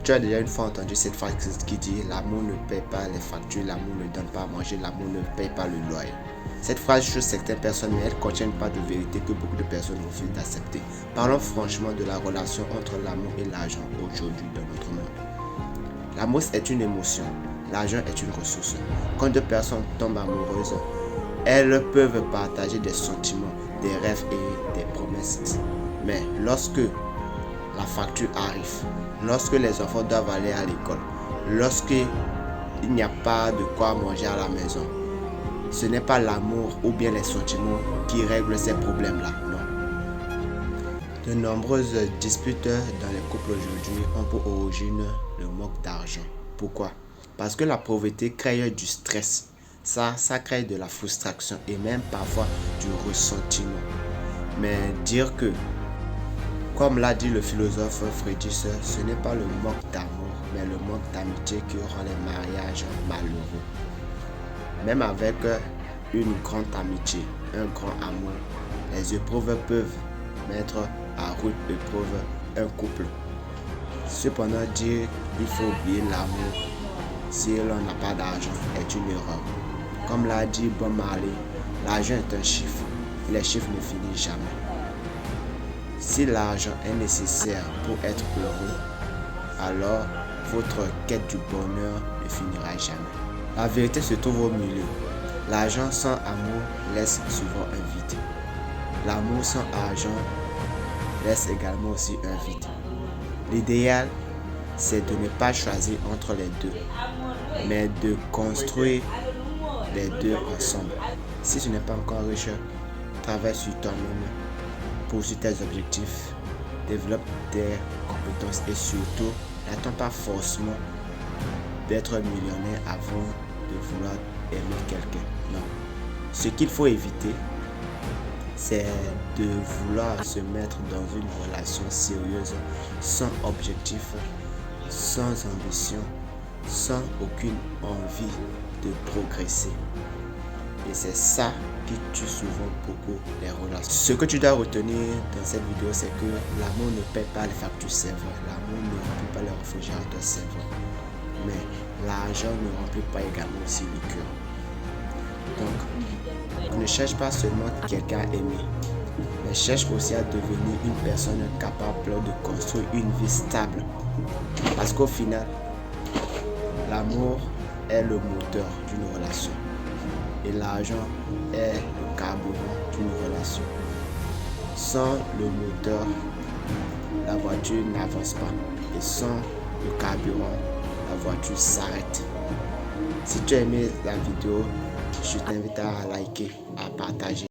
Tu as déjà une fois entendu cette phrase qui dit l'amour ne paie pas les factures, l'amour ne donne pas à manger, l'amour ne paie pas le loyer. Cette phrase choque certaines personnes, mais elle ne contient pas de vérité que beaucoup de personnes refusent d'accepter. Parlons franchement de la relation entre l'amour et l'argent aujourd'hui dans notre monde. L'amour est une émotion, l'argent est une ressource. Quand deux personnes tombent amoureuses, elles peuvent partager des sentiments, des rêves et des promesses. Mais lorsque la facture arrive, lorsque les enfants doivent aller à l'école, lorsqu'il n'y a pas de quoi manger à la maison, ce n'est pas l'amour ou bien les sentiments qui règlent ces problèmes-là, non. De nombreuses disputes dans les couples aujourd'hui ont pour origine le manque d'argent. Pourquoi? Parce que la pauvreté crée du stress. Ça crée de la frustration et même parfois du ressentiment. Mais dire que, comme l'a dit le philosophe Friedrich, ce n'est pas le manque d'amour, mais le manque d'amitié qui rend les mariages malheureux. Même avec une grande amitié, un grand amour, les épreuves peuvent mettre à rude épreuve un couple. Cependant, dire qu'il faut oublier l'amour si l'on n'a pas d'argent est une erreur. Comme l'a dit Bob Marley, l'argent est un chiffre et les chiffres ne finissent jamais. Si l'argent est nécessaire pour être heureux, alors votre quête du bonheur ne finira jamais. La vérité se trouve au milieu. L'argent sans amour laisse souvent un vide. L'amour sans argent laisse également aussi un vide. L'idéal, c'est de ne pas choisir entre les deux, mais de construire les deux ensemble. Si tu n'es pas encore riche, travaille sur toi-même, poursuis tes objectifs, développe tes compétences et surtout, n'attends pas forcément d'être millionnaire avant de vouloir aimer quelqu'un. Non. Ce qu'il faut éviter, c'est de vouloir se mettre dans une relation sérieuse, sans objectif, sans ambition, sans aucune envie de progresser. Et c'est ça qui tue souvent beaucoup les relations. Ce que tu dois retenir dans cette vidéo, c'est que l'amour ne paie pas les factures, c'est vrai. L'amour ne remplit pas les réfrigérateurs, c'est vrai. Mais l'argent ne remplit pas également aussi le cœur. Donc, ne cherche pas seulement quelqu'un à aimer, mais cherche aussi à devenir une personne capable de construire une vie stable. Parce qu'au final, l'amour est le moteur d'une relation et l'argent est le carburant d'une relation. Sans le moteur, la voiture n'avance pas et sans le carburant, la voiture s'arrête. Si tu as aimé la vidéo, je t'invite à liker, à partager.